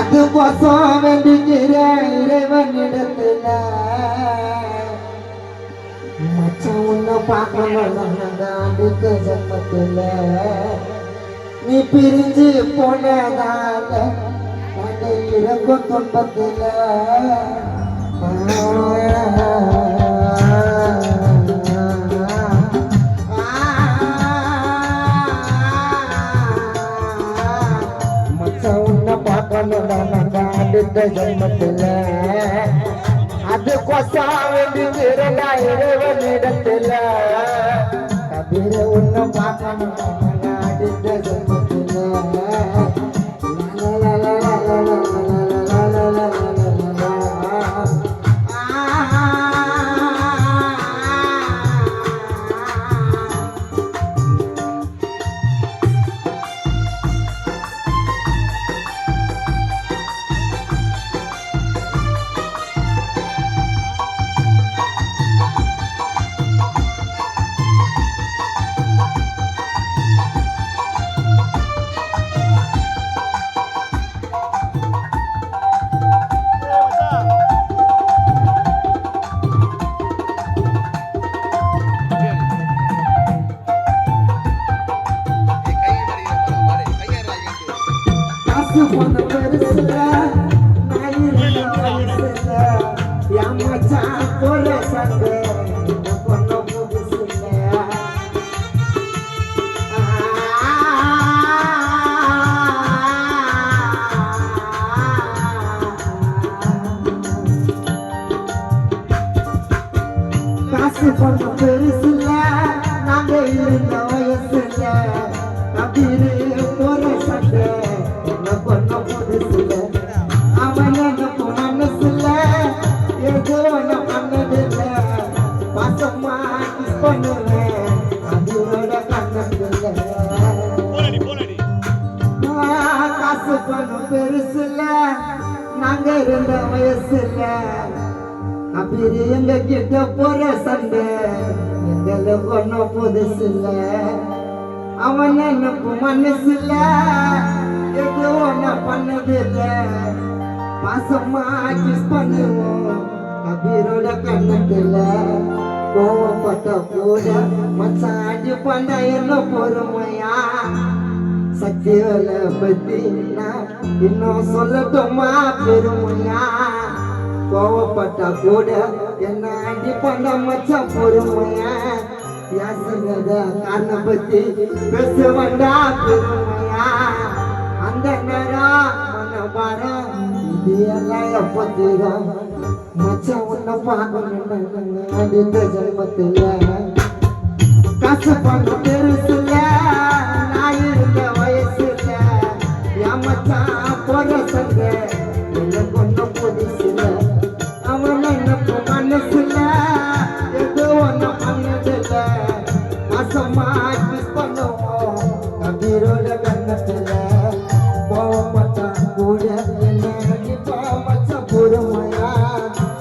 அது கோசம் வேண்டிக்கிற இறைவனிடத்துல மச்சான் உன்னை பார்க்கணும் அடுத்த ஜன்மத்துல நீ பிரிஞ்சு போனதால அந்த இறக்கும் துன்பத்துல மச்சான் உன்னை பார்க்கணும் அடுத்த ஜன்மத்துல அது கொசா வேண்டிய இறைவனிடத்துல கபீர உன்னை பார்க்கணும் அடுத்த ஜன்மத்துல பொண்ணு பெருசுல நான் இருந்த வயசுல என் மச்சான் போல சண்டை பொண்ணு புதுசுல காசு பொண்ணு பெருசுல நாங்க இருந்த வயசுல கபீரு போற சண்டை அவன் எனக்கு மனசுல ஏதோ நான் பண்ணதில்ல பாசமா கிஸ் பண்ணுவேன் அதோட கண்ணத்துல காசு பணம் பெருசுல நாங்க இருந்த வயசுல அப்படி எங்க கிட்ட போற சண்டை எங்களுக்கு ஒன்னும் புதுசுல அவன் எனக்கு மனசுல ஏதோ நான் பண்ணதில்ல பாசமா கிஸ் பண்ணுவோம் கபீரோட கண்ணத்துல கோவப்பட்ட கூட மச்சாண்டி பண்ண என்ன பொறுமையா சக்தியோல பத்தி நான் இன்னும் சொல்லட்டுமா பெருமையா கோவப்பட்ட கூட என்ன அடி பண்ண மச்சான் பொறுமையா யாசனத காரண பத்தி பேசுவண்டா பெருமையா அந்த நேரம் மனபாரம் இது எல்லாம் எப்ப தீரும் மச்சான் உன்னை பார்க்கணும் அடுத்த ஜென்மத்துல காசு பண்ண பெருசுல நான் இருந்த வயசுல என் மச்சான் போற சங்க எனக்கு ஒன்னும் புதுசுல அவன் எனக்கு மனசுல ஏதோ ஒன்னு பண்ணதில்ல மாசமா கிஸ் பண்ணுவோம் கபீரோட கண்ணத்துல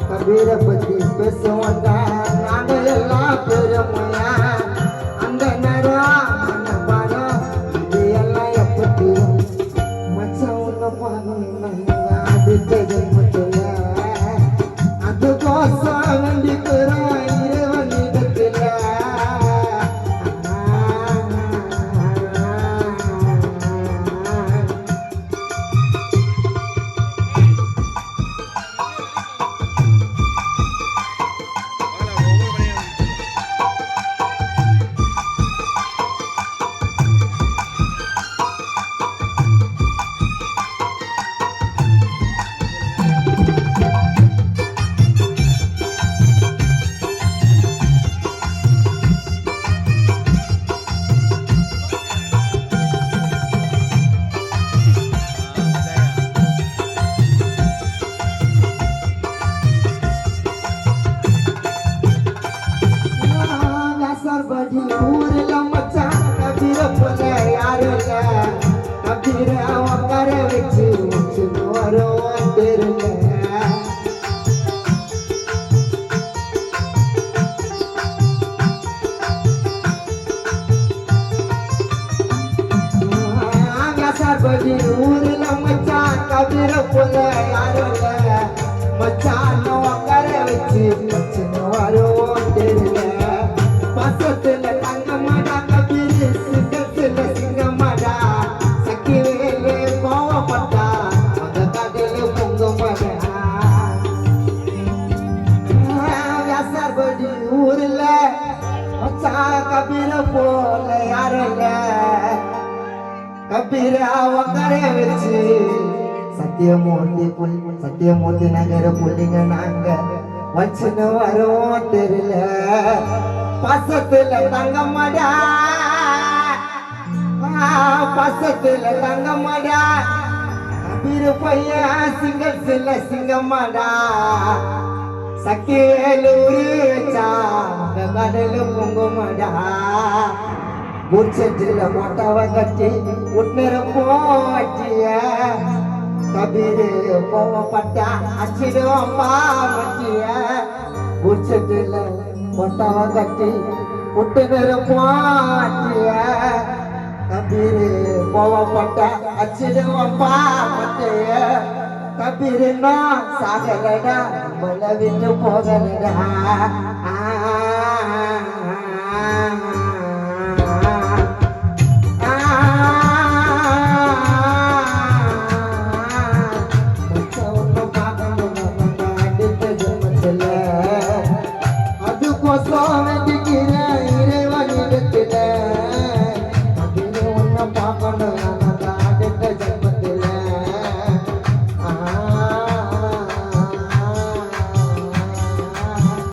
கபீரை பத்தி பேசுவாங்க நாங்க எல்லாம் பெருமையா அந்த நேரம் மனபாரம் இது எல்லாம் எப்படி மச்சான் உன்னை பார்க்கணும் அடுத்த ஜென்மத்துல அது கோசம் வேண்டிக்கிறோம் இறைவனிடத்துல ஊர்ல மச்சான் கபீர போல யாரும் இல்ல கபீர உட்கார வச்சு வரும் தெருங்க ஊர்ல மச்சான் கபீர கபீர போல யாரும் இல்ல மச்சான் உட்கார வச்சு மச்சின்னு வரும் தெரியல பசத்துல தங்கமாடா கபீரு சிங்கத்துல சிங்கமாடா சக்கி வேலே கோவப்பட்டா அந்த கதையில பொங்கமாடா வியாசார்படி ஊர்ல மச்சான் கபீர போல யாரும் இல்ல கபீர உட்கார வச்சு சத்தியமூர்த்தி நகர புள்ளிங்க நாங்க வச்சுன்னு வரோம் தெரியல பசத்துல தங்கமாடா பசத்துல தங்கமாடா கபீர பையன் சிங்கல்ல சிங்கமாடா சக்கேலூரு வச்சா கடலு பொங்குமாடா முச்சட்டில மொட்டவ கட்டி உட்நேர போட்டிய கபீரு கோவப்பட்டா அச்சிடுவோம் பாவட்டிய முச்சட்டில மொட்டவ கட்டி உட்நேர போட்டிய கபீரு கோவப்பட்டா அச்சிடுவோம் பாவட்டிய கபீரு நான் சாகலடா மலை விட்டு போகலடா